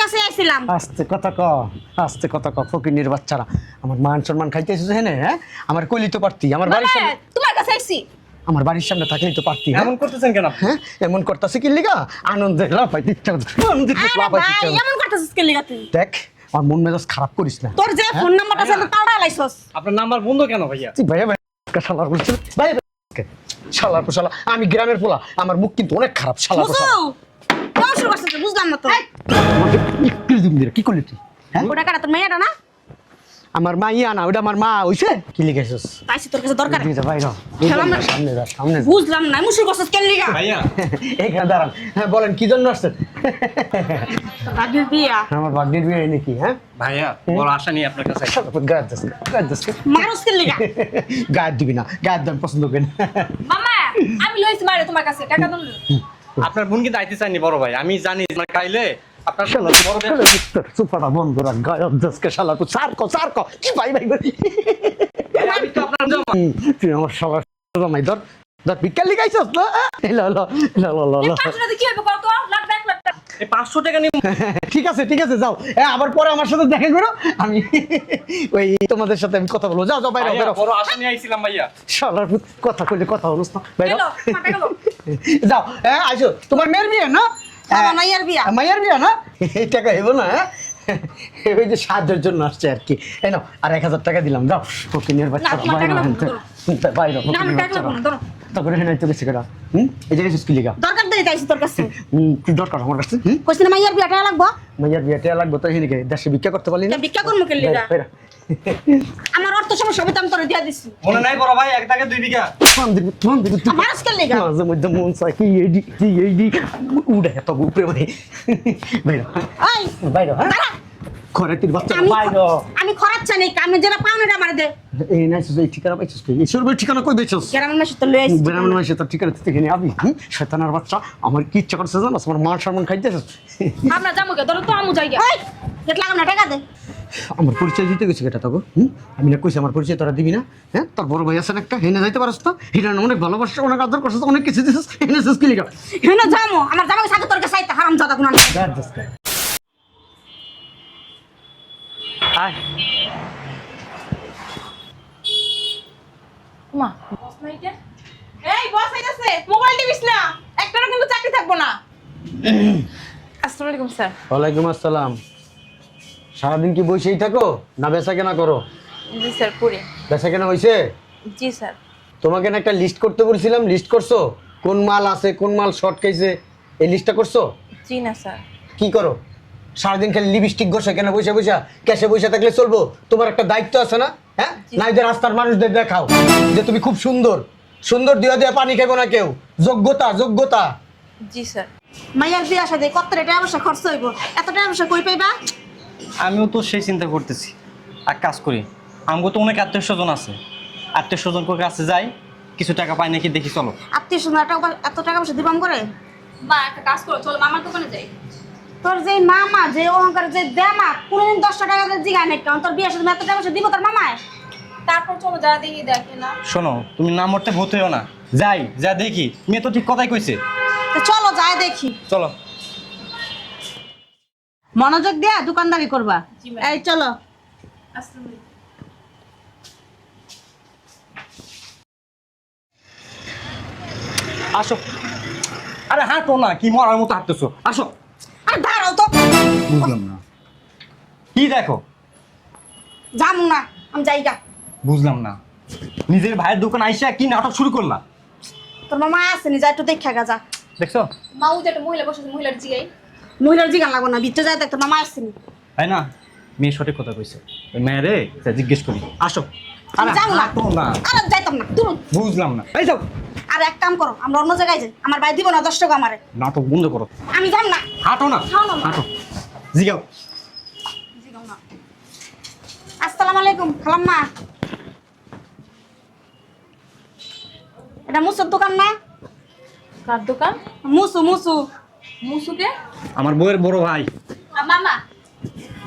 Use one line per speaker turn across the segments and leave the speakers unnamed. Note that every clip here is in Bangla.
কাছে আইছিলাম।
আস্তে কথা ক ফকিনির বাচ্চারা আমার মান সম্মান খাইতে এসেছে হ্যাঁ আমার কইলি তো পারতি আমার বাড়ির সামনে
তোমার কাছে আইছি।
আমার বাড়ির সামনে থাকলেই তো পারতি
এমন করতেছেন কেন আপনি?
হ্যাঁ এমন করতেছে কি লিগা আনন্দে লাফাইতে ইচ্ছা করছে
ভাই এমন করতেছিস কে লাগা তুই?
দেখ আমার মন মেজাজ খারাপ করিস না
তোর যে ফোন নাম্বারটা আছে তাওড়া লাইছস।
আপনার নাম্বার বন্ধ কেন ভাইয়া?
তুই ভাইয়া শালার বলছিস ভাই শালার পোশালা আমি গ্রামের পোলা আমার মুখ কিন্তু অনেক খারাপ শালার
বুঝছো?
পোশালা
কেমন শুরু করছিস বুঝলাম না তো।
কি করলি তুই হ্যাঁ
ওটা কাটা তোর মেয়েটা না?
আমার মা ইয়া না ওটা আমার মা হইছে কি লিখেছিস
তাইছি তোর কাছে দরকার। খেলাম না।
সামনে যা
বুঝলাম না মুশুর করছিস কে লাগা?
ভাইয়া
এখানে দাঁড়ান হ্যাঁ বলেন কি জন্য আসছেন
ভাবির বিয়া।
আমার বাগনির বিয়ে নাকি হ্যাঁ
ভাইয়া বড় আশা নিয়ে আপনার কাছে আইছি।
গায়ে দাস
মানুষ কে লাগা?
গায়ে দিবি না গায়ে দাম পছন্দ করেন
মামা আমি লইছি মারে তোমার কাছে টাকা দাও।
আপনার বোন কিন্তু আইতে চাইনি বড় ভাই, আমি জানি আমার কাইলে আপনার
শালা
বড় ভাই
সুপারা বন্ধ রাখ গায়ে দাসকে শালা তো সার কো কি ভাই
আমি তো আপনার জামা।
তুই আমার শালা জামাই ধর বিকাল লিখাইছস না ল ল ল ল ল ল
500 টাকা কি হবে কত লাখ 1 লাখ টাকা।
এই 500 টাকা নিয়ে
ঠিক আছে যাও আবার পরে আমার সাথে দেখা করো আমি ওই তোমাদের সাথে আমি কথা বলবো যাও বাইরে
ভাইয়া
বেরো
বড় আশা নিয়ে আইছিলাম ভাইয়া।
শালার পুত কথা কইলে কথা হলস না বাইরে
হ্যালো টাকা দাও।
যাও আইসো তোমার মেয়ের বিয়ে না
আমার মাইয়ার বিয়া।
মায়ের বিয়ে না এই টাকা হেবো না ওই যে সাহায্যের জন্য আসছে আর কি এই নাও আর 1000 টাকা দিলাম যাও ফকিনের বাচ্চা
না, তোমার টাকা লাগবে না,
বাইরে
না আমি টাকা লাগবো না ধরো।
তারপরে হেনাই তো বেশি কেটা এই জায়গায় সুস্কি লিগা
দরকার দেই তাইছি তোর কাছে।
কি দরকার আমার কাছে
কইছিস না মাইয়ার বিয়াটা লাগবো?
মাইয়ার বিয়েটা লাগবে তো হেনিকে দেশে ভিক্ষা করতে পারলি না
তা ভিক্ষা করমু কে লাগা?
বাইরে,
আমার অর্থ সমস্যা হবে তো আমি তোরে দিয়া দিছি।
মনে নাই বড় ভাই 1 টাকা 2 বিঘা।
ফোন দিবি তুই
মানুষ কে লাগা?
মাঝে মধ্যে মন চাই কি এই উড়ে এত উপরে মানে বাইরে হ্যাঁ
দাঁড়া।
খরাতির বাচ্চা
আমি
বাইরে
আমি খরাচ্ছা নেই আমি যেটা পাওনাটা আমার দে।
এই নাইছিস এই ঠিকানা পাইছিস তুই এই সর্বের ঠিকানা কই বেচছিস
গ্রামের মাসে তো লই আইছি।
বেরামন মাসে তোর ঠিকানা তুই এখানে আবি শয়তানের বাচ্চা আমার কি ইচ্ছা করছে জানাস আমার মান সম্মান খাইতেছিস
আমরা যামু কে ধরো তো আমু যাই গা।
এই কেট লাগাম না টাকা দে।
আমার পরিচয় দিতে গেছি কেটা তোকে আমি না কইছি আমার পরিচয় তোরা দিবি না হ্যাঁ তোর বড় ভাই আছে না একটা হেনে যাইতে পারস তো হিরান অনেক ভালোবাসা অনেক আদর করছিস অনেক কিছু দিছিস হেনে শেষ কি লিখা
হেন যামু আমার জামাই সাথে তোর কাছে আইতা হারামজাদা গুনাহ।
গাদ দস্তা
আয়
মা বস না এটা। এই বস আইতাছে মোবাইল টিপিস না। একটারও কিন্তু চাকরি থাকবো না। আসসালামু আলাইকুম স্যার।
ওয়ালাইকুম আসসালাম সারাদিন কি বসেই থাকো না বেচা কেনা করো
জি স্যার পুরি।
বেচা কেনা হয়েছে
জি স্যার।
তোমাকে না একটা লিস্ট করতে বলছিলাম লিস্ট করছো কোন মাল আছে কোন মাল শর্ট খাইছে এই লিস্টটা করছো
জি না স্যার।
কি করো সারাদিন খালি লিপস্টিক ঘষে কেন বসে বসে ক্যাশে বসে থাকলে চলবো তোমার একটা দায়িত্ব আছে না হ্যাঁ নাই যে রাস্তার মানুষদের দেখাও যে তুমি খুব সুন্দর সুন্দর দিয়া দিয়া পানি খাবো না কেউ যোগ্যতা
জি স্যার।
মাইয়ার বিয়া সাথে কত টাকা পয়সা খরচ হইব? এত টাকা পয়সা কই পাইবা?
আমিও তো সেই চিন্তা করতেছি এক কাজ করি আমগো তো অনেক আত্মীয় স্বজন আছে আত্মীয় স্বজন করে কাছে যাই কিছু টাকা পাই নাকি দেখি চলো
আত্মীয় স্বজন এত টাকা পয়সা দিবাম করে?
মা একটা কাজ করো চলো মামার দোকানে যাই।
তোর যে মামা যে অহংকার যে দেমা কোনদিন 10 টাকা দিয়ে জিগায় নাই কারণ তোর বিয়ের সাথে এত টাকা পয়সা দিব তোর মামায়?
তারপর চলো যা দেখি দেখে না।
শোনো তুমি না মরতে ভূত হইও না যাই যা দেখি মেয়ে তো ঠিক কথাই কইছে
তো চলো যাই দেখি।
চলো
মনোযোগ দিয়া দোকানদারি করবা।
জি ম্যাডাম।
এই চলো।
আসসালামু আলাইকুম।
আসো আরে হাঁটো না কি মরার মতো হাঁটতেছো আসো
আর দাঁড়াও তো।
বুঝলাম না কি দেখো
যামু না আমি যাইগা।
বুঝলাম না নিজের ভাইয়ের দোকান আইসা কি নাটক শুরু করলা
তোর মামা আসেনি যা একটু দেখা গা যা।
দেখছো
মা ও যে একটা মহিলা বসে আছে মহিলার জিগাই।
মহিলার জিগান লাগবো না ভিতরে যাই দেখ তোর মামা আসেনি।
তাই না মেয়ে সঠিক কথা কইছে ওই মেয়েরে যা জিজ্ঞেস করি আসো আরে
যাও না।
হাঁটো না
আরে যাইতাম না তুই।
বুঝলাম না এই যাও
আর এক কাম করো আমরা অন্য জায়গায় যাই আমার ভাই দিব না 10 টাকা আমারে।
নাটক বন্ধ করো
আমি যাম না।
হাঁটো না
যাও না।
হাঁটো জিগাও
জিগাও না। আসসালামু আলাইকুম খালাম্মা। এটা মুসুর দোকান না?
কার দোকান?
মুসু মুসু।
মুসুকে?
আমার বউয়ের বড় ভাই
মামা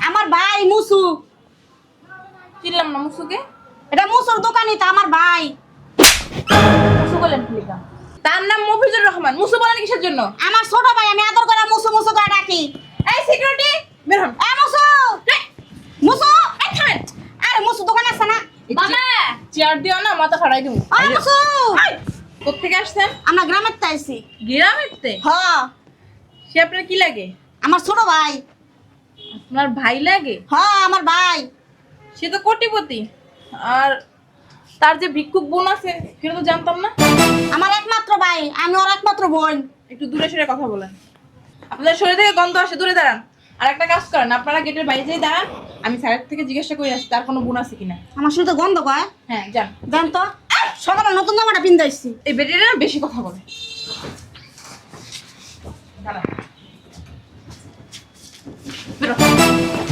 আমার ভাই মুসু।
চিনলাম না মুসুকে।
এটা মুসুর দোকানই তো আমার ভাই।
মুসু বলেন লিখা। তার নাম মফিজুর রহমান। মুসু বলেন কিসের জন্য?
আমার ছোট ভাই আমি আদর করে মুসু মুসু করে ডাকি।
এই সিকিউরিটি বের গার্ড দিও না, মাথা ফাড়াই দিব।
আরে মুসু,
কোত্থেকে আসছেন?
আমরা গ্রামের তাইছি।
গ্রামেরতে?
হ্যাঁ,
সে আপনার কি লাগে?
আমার ছোট ভাই।
আপনার ভাই লাগে?
হ্যাঁ, আমার ভাই।
সে তো কোটিপতি। আর তার যে ভিক্ষুক বোন আছে সেটা তো জানতাম না।
আমার একমাত্র ভাই, আমি ওর একমাত্র বোন।
একটু দূরে সরে কথা বলেন। আপনাদের শরীর থেকে গন্ধ আসে, দূরে দাঁড়ান। আর একটা কাজ করেন, আপনারা গেটের বাইরে যেয়ে দাঁড়ান, আমি স্যারের থেকে জিজ্ঞাসা করে আসছি তার কোনো বোন আছে কিনা।
আমার শুধু তো গন্ধ কয়।
হ্যাঁ, যান।
দেন তো, সকালে নতুন জামাটা পিন্দাইছি।
এই বেটিরা না বেশি কথা বলে। দাঁড়ান। বেরো।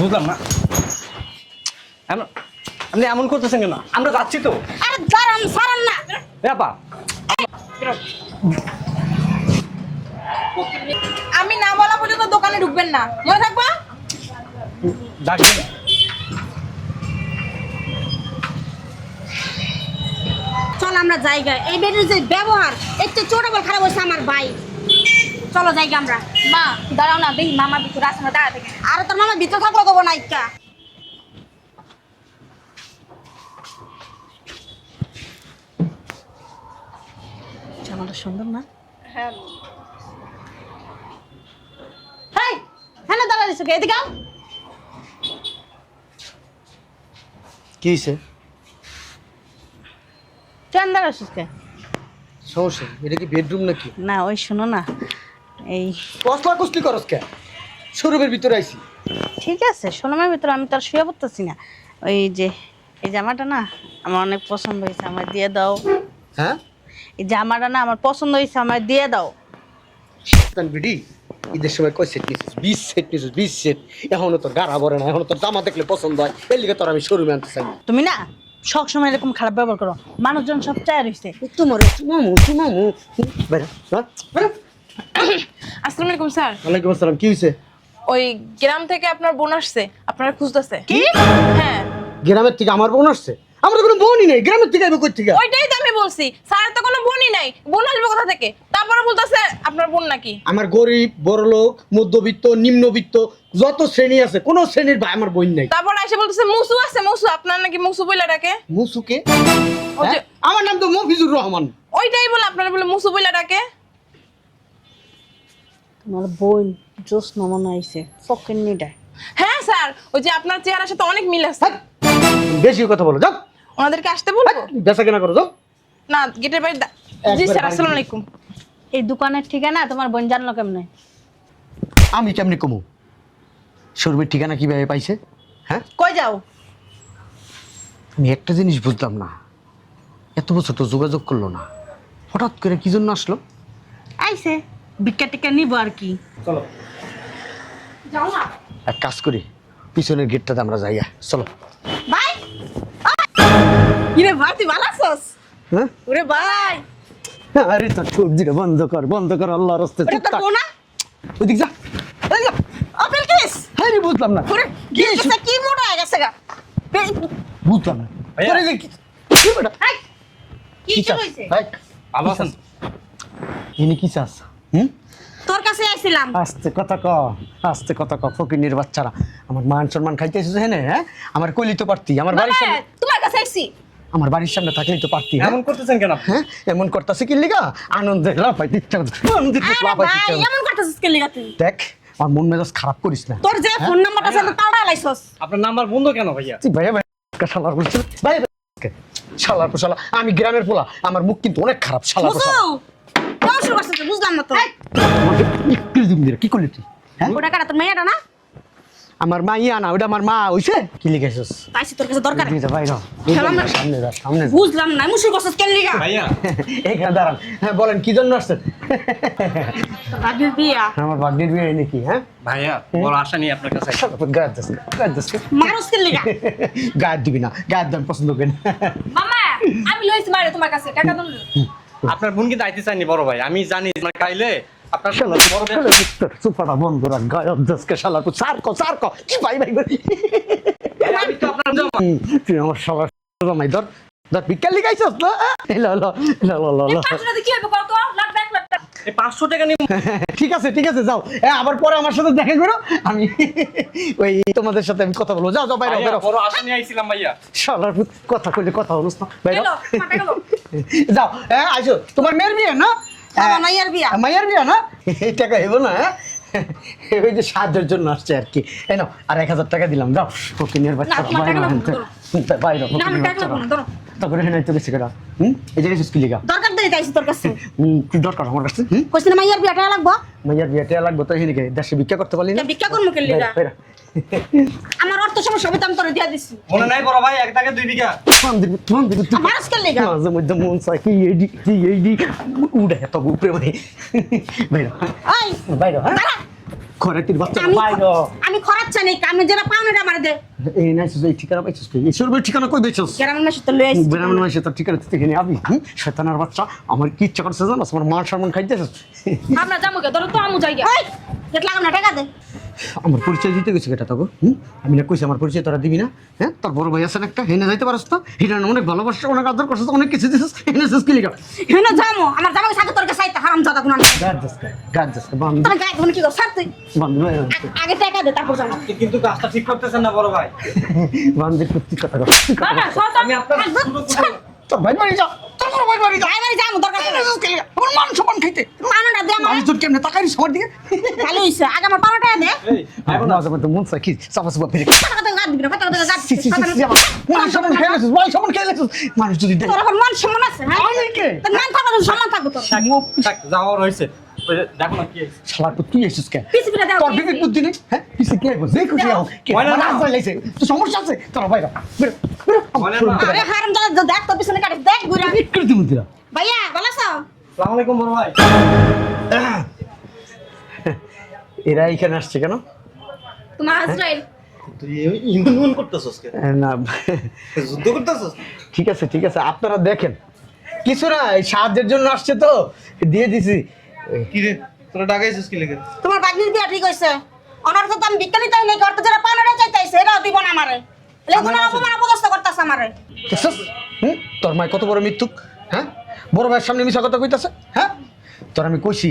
বুঝলাম না আপনি এমন করতেছেন কেন? আমরা যাচ্ছি তো।
আরে দাঁড়ান, সারান না।
ব্যাপা
বেরো। আমি না বলা পর্যন্ত দোকানে ঢুকবেন না, মনে থাকবা?
ডাকবেন।
চল আমরা জায়গায়, এই বেটির যে ব্যবহার, একটু ছোট বল খারাপ হয়েছে আমার ভাই। চলো জায়গা আমরা।
মা দাঁড়াও না, দেখি মামা ভিতরে আসে না, দাঁড়া থেকে।
আর তোর মামা ভিতরে থাকলো দেবো না ইচ্ছা। জামাটা সুন্দর না?
হ্যাঁ।
হেই, হ্যাঁ না দাঁড়া দিছো কে? এদিকে আও।
কি হয়েছে?
কেন দাঁড়াছিস কে?
সমস্যা কি? এটা কি বেডরুম নাকি?
না ওই শোনো না, এই
কসলা কসলি করস কে? শোরুমের ভিতরে আইছি।
ঠিক আছে সোনামের ভিতরে আমি তো আর শুয়ে পড়তেছি না। ওই যে এই জামাটা না আমার অনেক পছন্দ হয়েছে, আমার দিয়ে দাও।
হ্যাঁ,
এই জামাটা না আমার পছন্দ হয়েছে, আমার দিয়ে দাও।
তান বিডি ঈদের সময় কয় সেট নিছিস? 20 সেট নিছিস, 20 সেট। এখনো তোর গাড়া ভরে না, এখনো তোর জামা দেখলে পছন্দ হয়, এর লিগে তোর আমি শোরুমে আনতে চাই।
তুমি না সব সময় এরকম খারাপ ব্যবহার করো, মানুষজন সব চায় রয়েছে।
তুমামু বেরা বেরা।
আসসালামু আলাইকুম স্যার।
ওয়ালাইকুম আসসালাম। কি হয়েছে?
ওই গ্রাম থেকে আপনার বোন আসছে, আপনারা খুঁজতেছে।
কি?
হ্যাঁ,
গ্রামের থেকে আমার বোন আসছে? আমার তো কোনো বোনই নেই, গ্রামের থেকে আইবো কই থেকে?
ওইটাই তো আমি বলছি, স্যার তো কোনো বোনই নাই, বোন আসবে কোথা থেকে? তারপরে বলতেছে আপনার বোন নাকি।
আমার গরিব, বড়লোক, মধ্যবিত্ত, নিম্নবিত্ত যত শ্রেণী আছে, কোন শ্রেণীর ভাই আমার বোন নাই।
তারপর এসে বলতেছে মুসু আছে, মুসু আপনার নাকি মুসু বইলা ডাকে।
মুসুকে?
ওই যে
হ্যাঁ? আমার নাম তো মফিজুর রহমান।
ওইটাই বলে আপনারা বলে মুসু বইলা ডাকে।
তোমার বোন জোসনা মনে আইছে, ফকির নিডা।
হ্যাঁ স্যার, ওই যে আপনার চেহারার সাথে অনেক মিল আছে।
হ্যাঁ, বেশি কথা বলো, যাও।
ওনাদেরকে আসতে বলবো?
বেচা কেনা করো, যাও।
না, গেটের বাইরে জি
একবার
স্যার,
বাড়ি
আসসালামু আলাইকুম।
এই দোকানের ঠিকানা তোমার বোন জানলো কেমনে?
আমি কেমনি কমু? শোরুমের ঠিকানা কিভাবে পাইছে? হ্যাঁ,
কই যাও?
আমি একটা জিনিস বুঝলাম না, এত বছর তো যোগাযোগ করলো না, হঠাৎ করে কি জন্য আসলো?
আইছে ভিক্ষা টিকা নিবো আর কি।
চলো
যাও না
এক কাজ করি, পিছনের গেটটাতে আমরা যাইয়া, চলো।
ভাই। কিরে ভাই, তুই ভালো আছিস?
হ্যাঁ,
ওরে ভাই,
আরে তোর সবজিটা বন্ধ কর, বন্ধ কর, আল্লাহর রাস্তায়
ওটা
চুপ
তোর
থাক।
বোন না?
ওইদিক যা, ওইদিক যা।
Apple kiss?
হ্যাঁ রে, বুঝলাম না,
ওরে
কি
গেছে কি মোটা হয়ে গেছে গা।
বুঝলাম না।
ভাইয়া।
তোর এই যে কি- কি বেটা?
এই, কি
কি
কি
চাস?
হইছে?
ভাই,
ভালো আছেন?
ইনি কি চাস? হুম?
তোর কাছে আইছিলাম।
আস্তে কথা ক, আস্তে কথা ক, ফকিনীর বাচ্চারা। আমার মান সম্মান খাইতে এসেছে হেনে, হ্যাঁ? আমার কইলি তো পারতি, আমার বাড়ির সামনে,
তোমার কাছে আইছি।
আমার বাড়ির সামনে থাকলেই তো পারতি, হ্যাঁ?
এমন করতেছেন কেন আপনি?
হ্যাঁ, এমন করতেছে কি লিগা? আনন্দে লাফাইতে ইচ্ছা করছে, আনন্দে
আরে
লাফাইতে
ভাই,
ইচ্ছা করছে।
এমন করতেছিস কে লিগা তুই?
দেখ, আমার মন মেজাজ খারাপ করিস না।
তোর যে ফোন নাম্বারটা আছে তো পাল্টা লাইছস।
আপনার নাম্বার বন্ধ কেন ভাইয়া?
তুই ভাইয়া ভাই শালার বলছিস, ভাই শালার শালা, আমি গ্রামের পোলা, আমার মুখ কিন্তু অনেক খারাপ, শালার
বুঝছো?
শালা।
কেমন শুরু করছিস তুই? বুঝলাম না তো।
আমাকে একটু দিন দিলে কি করলি তুই? হ্যাঁ,
ওটা কাটা তোর মেয়েটা না?
আমার মা ইয়া না, ওটা আমার মা হইছে। কি লিখেছিস?
তাইছি তোর কাছে দরকার।
ভাই
খেলাম না।
সামনে যা, সামনে যা।
বুঝলাম না, মুশুর করছিস কে লিগা?
ভাইয়া
এখানে দাঁড়ান। হ্যাঁ বলেন, কি জন্য আসছেন?
তোর ভাগ্যের বিয়া।
আমার ভাগ্নির বিয়ে নাকি? হ্যাঁ,
ভাইয়া বড় আশা নিয়ে আপনার কাছে আইছি।
গায়ের দাস, গায়ের দাস,
মানুষ কে লিগা?
গায়ের দিবি না, গায়ের দাম পছন্দ করেন।
মামা আমি লইছি মারে তোমার কাছে টাকা দল।
আপনার বোন কিন্তু আইতে চাইনি বড় ভাই, আমি জানি মানে কাইলে আপনার
শালা
বড় ভাই
সুপারা বন্ধ রাখ, গায়ের দাসকে শালা তুই সার ক কি ভাই ভাই ভাই।
আমি তো আপনার জামা।
তুই আমার শালা জামাই ধর ধর ভিক্ষা লিখাইছস না? এলো এলো এলো এলো এলো।
পাঁচশো টাকা কি হবে কত? লাখ 1 লাখ টাকা।
এই 500 টাকা নিয়ে
ঠিক আছে যাও আবার পরে আমার সাথে দেখা করো আমি ওই তোমাদের সাথে আমি কথা বলবো যাও বাইরে
ভাইয়া,
বেরো
বড় আশা নিয়ে আইছিলাম ভাইয়া।
শালার পুত, কথা কইলে কথা হলো না বাইরে
এলো তোমার টাকা দাও।
যাও আইসো তোমার মেয়ের বিয়ে না
আমার মাইয়ার বিয়া।
মাইয়ার বিয়া না এই টাকা হেবো না ওই যে সাহায্যের জন্য আসছে আর কি এই নাও আর 1000 টাকা দিলাম যাও ফকিনের বাচ্চা
তোমার টাকা লাগবে না,
বাইরে
না আমি টাকা লাগবে না ধরো।
তখন হেন তো বেশি করে এই জায়গায় স্কুলে গা
দরকার দেই তাইছি তোর কাছে
কি দরকার আমার কাছে
কইছিস না মাইয়ার বিয়াটা লাগবো
মাইয়ার বিয়াটা লাগবে তো হেনে দেশে ভিক্ষা করতে পারলি না
তা ভিক্ষা করমু কে লিগা
বাইরে,
আমার অর্থ সমস্যা হবে তো আমি তোরে দিয়া দিছি
মনে নাই বড় ভাই 1 টাকা 2 বিঘা।
আমার কে লিগা
মাঝে মধ্যে মন চাই কি এইডি উড়ে তো উপরে ভাই বাইরে
ওই
বাইরে হ্যাঁ
দাঁড়া
ঘরে তিন বাচ্চা
আমি
বাইরে
আমি খরাচ্ছা নেই আমি যেটা পাওনা আমার দে
এই নাইছিস এই ঠিকানা পাইছিস কি এই সরবে ঠিকানা কই বেচছস
গ্রামের মাসে তো লই আইছি
বেরামন মাসে তোর ঠিকানা থেকে নিয়ে আবি শয়তানের বাচ্চা আমার কি ইচ্ছা করছে জানো আমার মান সম্মান খাইতেছিস
আমরা যাবো গে ধরো তো আমু যাইগা।
ওই যেট লাগাম না টাকা দে
আমার পরিচয় দিতে গেছে কেটা তোকে আমি না কইছি আমার পরিচয় তোরা দিবি না হ্যাঁ তোর বড় ভাই আছেন একটা হেনে যাইতে পারস তো হেনে অনেক ভালোবাসা অনেক আদর করছিস অনেক কিছু দিছিস হেনে শেষ কি লিখা
হেনা যামু আমার জামাই সাথে তোর কাছে আইতা হারাম জাদা গুনাহ
গাছ যাচ্ছে বান্ধব
তোর গায়ে ধরে কি কর ছাড় তুই
বান্ধব
আগে টাকা দে তারপর যাবো
কিন্তু কাজটা ঠিক করতেছেন না বড় ভাই।
বান্ধব সত্যি কথা কর
বাবা সব
আমি আপনার
তোর ভাই বাড়ি যা তোর বড় ভাই বাড়ি যা
গায়ে বাড়ি যামু দরকার নেই
আমার মান সম্মান খাইতে
পাওনাটা দে আমার
মানুষ তোর কেমনে তাকাইস আমার দিকে
ভালো হইছে আগে আমার পাওনাটা দে
এই আইবো না।
মাঝে মধ্যে মন চাই কি চাপা চাপা ফিরে
কত কত গাদ দিবি না কত কত গাদ
সি, সি, সি, সি, আমার মান সম্মান খেয়ে লেছিস মান সম্মান খেয়ে লেছিস মানুষ যদি দেয়
তোর এখন মান সম্মান আছে হ্যাঁ
আমি কে?
তোর মান থাকবে তোর সম্মান থাকবে তোর
থাক যাওয়ার হইছে। ওই যে দেখো না কি হইছে।
শালা তো তুই এসেছিস কে
পিছে পিছে দাও
তোর বিবেক বুদ্ধি নেই হ্যাঁ পিছে কে আইবো যে খুশি হোক কে
হয় না, না।
রাস্তায় লাইছে তো সমস্যা আছে তোর বাইরে বেরো বেরো
হয় না, না।
আরে হারাম জাদা দেখ তোর পিছনে কাটিস দেখ ঘুরে
বিক্রি দিমু দিরা
ভাইয়া ভালো আছো
আসসালামু আলাইকুম বড় ভাই।
এরা এখানে আসছে কেন
তোমার আজরাইল
তুই ইমন করতেছস কে
না
যুদ্ধ করতেছস
ঠিক আছে আপনারা দেখেন কিছু না এই সাহায্যের জন্য আসছে তো দিয়ে দিছি
কি রে তোরা ডাকাইছিস কি লেগে
তোমার বাগনির বিয়া ঠিক হইছে অনার তো আমি বিজ্ঞানী তাই নাই করতে যারা পাওনাটা চাইতাইছে এটাও দিব না আমারে লেগুনা অপমান অপদস্থ করতাছ আমারে
দেখছস তোর মাই কত বড় মৃত্যুক হ্যাঁ বড় ভাইয়ের সামনে মিছা কথা কইতাছে হ্যাঁ তোর আমি কইছি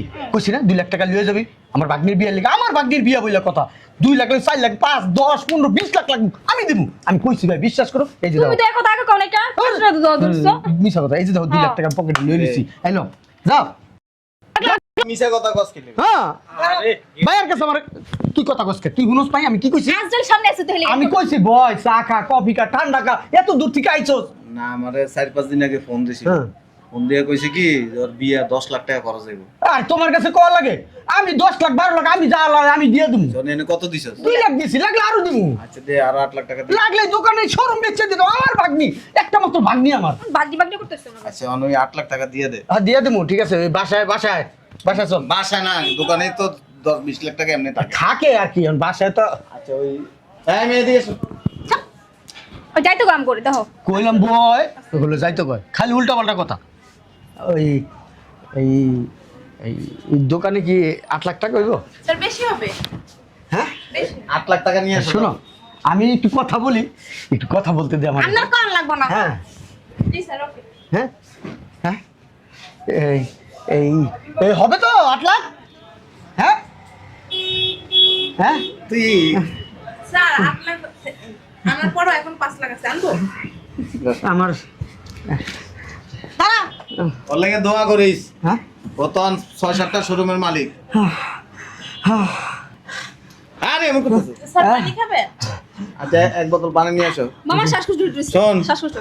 না 2 লাখ টাকা লিয়ে যাবি আমার বাগনির বিয়া লিখে আমার বাগনির বিয়া বইলা কথা 2 লাখ 4 লাখ 5 10 15 20 লাখ লাগবে আমি দেবো আমি কইছি ভাই বিশ্বাস করো এই যে
তুমি তো একো টাকা কোন একটা 500 টাকা দাও দিছো।
মিছা কথা এই যে দেখো 2 লাখ টাকা পকেটে লয়ে লিছি আইলো যাও
মিছা কথা কস কি লেগে
হ্যাঁ
আরে
ভাইয়ের কাছে আমার কি কথা কইছ তুই গুনস পাই আমি কি কইছি
আজরাইল সামনে আছে তাহলে
আমি কইছি বয় চা খা কফি খা ঠান্ডা খা এত দূর থেকে আইছস
না আমারে 4-5 দিন আগে ফোন দিছিল
হ্যাঁ
ফোন দিয়ে কইছে কি ওর বিয়া 10 লাখ টাকা খরচ হইব
আর তোমার কাছে কল লাগে আমি 10 লাখ 12 লাখ আমি যা লাগে আমি দিয়ে দেবো
জনে এনে কত দিছস
2 লাখ দিছি লাগলে আরো দিমু
আচ্ছা দে আর 8 লাখ টাকা দে
লাগলে দোকানে শোরুম বেচে দিত আমার ভাগ্নি একটা মাত্র ভাগ্নি আমার
বাগনি বাগনি করতেছ না।
আচ্ছা অন ওই 8 লাখ টাকা দিয়ে দে
দিয়ে দেবো ঠিক আছে ওই বাসায় চল
বাসা না দোকানে তো 10-20 লাখ টাকা এমনি থাকে
থাকে আর কি এখন বাসায় তো
আচ্ছা ওই হ্যাঁ মেয়ে দিয়েছো
ওই যাইতো কাম করে দেখো
কইলাম বয় ওগুলো যাইতো কয় খালি উল্টা পাল্টা কথা ওই এই এই দোকানে কি 8 লাখ টাকা হইব
স্যার বেশি হবে
হ্যাঁ
8 লাখ টাকা নিয়ে আসো
শোনো আমি একটু কথা বলি একটু কথা বলতে দে আমার
আপনার কোন লাগবে না
হ্যাঁ
জি স্যার ওকে
হ্যাঁ হ্যাঁ এই এই এই হবে তো 8 লাখ হ্যাঁ হ্যাঁ
তুই
স্যার আপনার আমার পড়ো এখন 5 লাখ আছে আনবো
আমার
দাঁড়া
ওর লাগে দোয়া করিস
হ্যাঁ
প্রথম 6-7টা শোরুমের মালিক আরে এমন করতেছিস
স্যার পানি খাবে
আচ্ছা এক বোতল পানি নিয়ে আসো
মামার শ্বাসকষ্ট উঠছে
শোন।
শ্বাসকষ্ট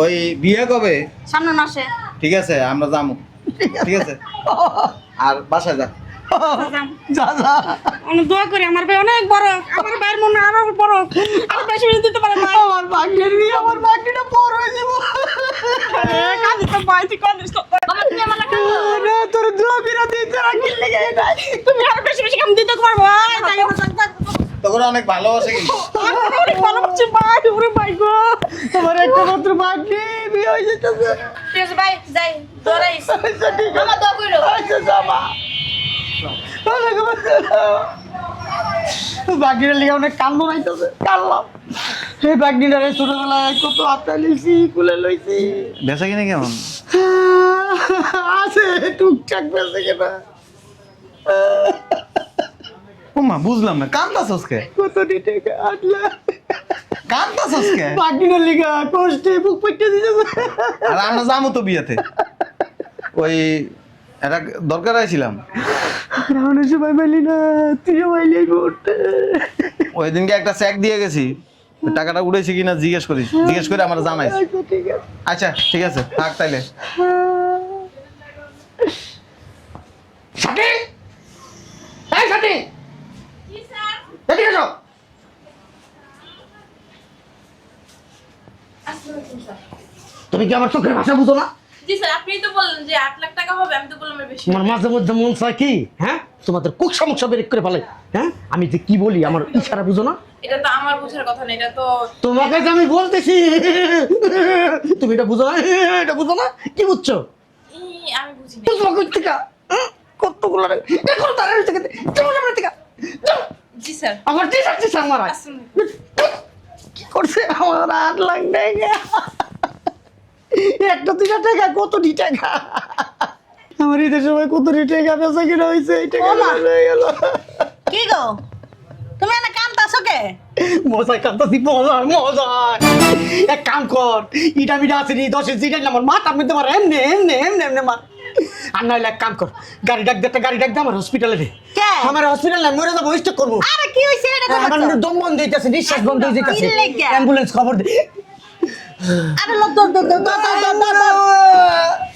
ওই বিয়ে কবে
সামনে মাসে
ঠিক আছে আমরা যাবো ঠিক আছে আর বাসায় যা
যা যা
অনেক দোয়া করি আমার ভাই অনেক বড় আমার ভাইয়ের মনে আরো বড় আর বেশি বেশি দিতে পারে না
আমার ভাগ্নের বিয়ে আমার ভাগ্নিটা পর হয়ে যাবো
আরে কাঁদিস তো ভাই তুই কাঁদিস তো
মামা তুমি আমার লাগা
না তোর দোয়া বিনা দিতে রাখি লেগে এটা
তুমি আরো বেশি বেশি কাম দিতে পারবো তাই
তখন অনেক ভালোবাসে কিন্তু
অনেক ভালো করছি ভাই ওরে ভাই গো
আমার একটা মাত্র ভাগ্নি বিয়ে হয়ে যেতেছে
ঠিক আছে ভাই যাই দৌড়াইস
আচ্ছা ঠিক আছে
মামা দোয়া কইরো
আচ্ছা যাবা বাগনিটা লিখে অনেক কান্দ নাইতেছে কানলাম এই বাগনিটা ছোটবেলায় কত আত্মা লিছি কুলে লইছি
বেচা কিনে কেমন
আছে টুকটাক বেঁচে কেনা
ও মা বুঝলাম না কান্দাছস কে
কতটি টাকা 8 লাখ
কান্দাছস কে
পাটিনের লিগা কষ্টে বুক পেটে দিতেছে।
আর আমরা যাবো তো বিয়েতে ওই এটা দরকার আইছিলাম
রাউন্ডের সময় পাইলি না, তুইও পাইলি এই মুহূর্তে।
ওই দিনকে একটা চেক দিয়ে গেছি ওই টাকাটা উড়েছে কিনা জিজ্ঞেস করে আমার জানাইস।
আচ্ছা, ঠিক আছে।
আচ্ছা ঠিক আছে থাক তাইলে।
সাথী, এই সাথী, এদিকে এসো। তুমি কি আমার চোখের ভাষা বুঝো না?
জি স্যার, আপনিই তো বললেন যে 8 লাখ টাকা হবে, আমি তো বললাম এর বেশি।
তোমার মাঝে মধ্যে মন চায় কি, হ্যাঁ, তোমাদের কুক সমস্যা বের করে ফেলে। হ্যাঁ, আমি যে কি বলি আমার ইশারা বুঝো না?
এটা তো আমার বোঝার কথা না, এটা তো
তোমাকে যে আমি বলতেছি, তুমি এটা বুঝো না? এটা বুঝো না? কি বুঝছো?
আমি বুঝি না।
বুঝবো কই থেকে? কতগুলো দেখো তার থেকে চলো আমরা থেকে চলো।
জি স্যার।
আমার টি-শার্ট আমার
আসুন।
কি করছে আমার 8 লাখ টাকা, একটা 2 টাকা কতটি টাকা, আমার ঈদের সময় কতটি টাকা বেচা কিনা হয়েছে, এই টাকা হয়ে গেল।
কি গো তুমি এনে কান্তাছো কে?
মজায় কান্তাছি, মজায় মজায়। এক কাম কর, ইটা মিটা আছে নি 10 ইঞ্চি ইটা আমার মাথার মধ্যে মার, এমনি এমনি এমনি এমনি মার। আর নাইলে এক কাম কর, গাড়ি ডাক দে, একটা গাড়ি ডাক দে আমার হসপিটালে রে।
কে?
আমার হসপিটালে মরে যাবো, স্টক করবো।
আরে কি হইছে এটা
আমার
কথা?
দম বন্ধ হইতাছে, নিঃশ্বাস বন্ধ হয়ে যাইতাছে,
কি লেগা?
অ্যাম্বুলেন্স খবর দে।
আরে লো দৌড় দৌড় দৌড় দৌড় দৌড় দৌড় দৌড়।